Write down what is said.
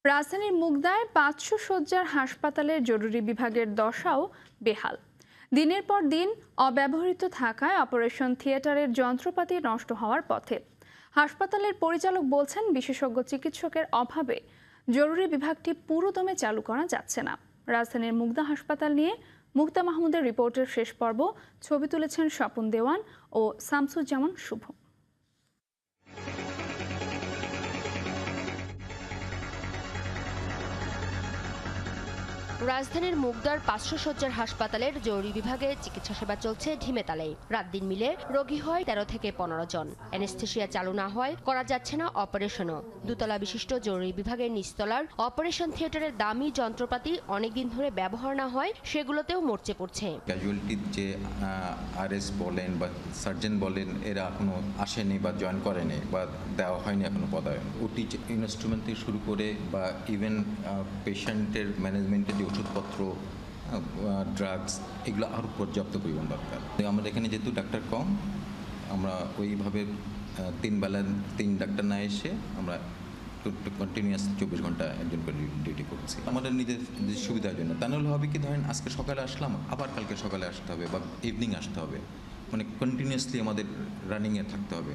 রাজধানীর মুগদায় ৫০০ শয্যার হাসপাতালের জরুরি বিভাগের দশাও বেহাল। দিনের পর দিন অব্যবহৃত থাকায় অপারেশন থিয়েটারের যন্ত্রপাতি নষ্ট হওয়ার পথে। হাসপাতালের পরিচালক বলছেন, বিশেষজ্ঞ চিকিৎসকের অভাবে জরুরি বিভাগটি পুরোদমে চালু করা যাচ্ছে না। রাজধানীর মুগদা হাসপাতাল নিয়ে মুক্তা মাহমুদের রিপোর্টের শেষ পর্ব। ছবি তুলেছেন স্বপন দেওয়ান ও শামসুজ্জামান শুভ। রাজধানীর মুগদার ৫০০ শয্যার হাসপাতালের জরুরি বিভাগে চিকিৎসা সেবা চলছে ঢিমে তালে। রাত দিন মিলে রোগী হয় ১৩ থেকে ১৫ জন। অ্যানেস্থেশিয়া চালু না হয় করা যাচ্ছে না অপারেশনও। দুতলা বিশিষ্ট জরুরি বিভাগের নিচতলার অপারেশন থিয়েটারের দামি যন্ত্রপাতি অনেকদিন ধরে ব্যবহার না হয় সেগুলোতেও মরচে পড়ছে। ক্যাজুয়ালিটির যে আরএস বলেন বা সার্জন বলেন, এরা এখনো আসেনি বা জয়েন করেনি বা দেওয়া হয়নি এখনো পদায়ন। ওটি ইনস্ট্রুমেন্ট থেকে শুরু করে বা ইভেন পেশেন্টের ম্যানেজমেন্টের যে ওষুধপত্র, ড্রাগস, এগুলো আরও পর্যাপ্ত পরিমাণ দরকার। আমাদের এখানে যেহেতু ডাক্তার কম, আমরা ওইভাবে 3 বেলা 3 ডাক্তার না এসে আমরা কন্টিনিউয়াস 24 ঘন্টা একজন করে ডিউটি করছি আমাদের নিজের সুবিধার জন্য। তা নাহলে হবে কি, ধরেন আজকে সকালে আসলাম, আবার কালকে সকালে আসতে হবে বা ইভিনিং আসতে হবে, মানে কন্টিনিউয়াসলি আমাদের রানিংয়ে থাকতে হবে।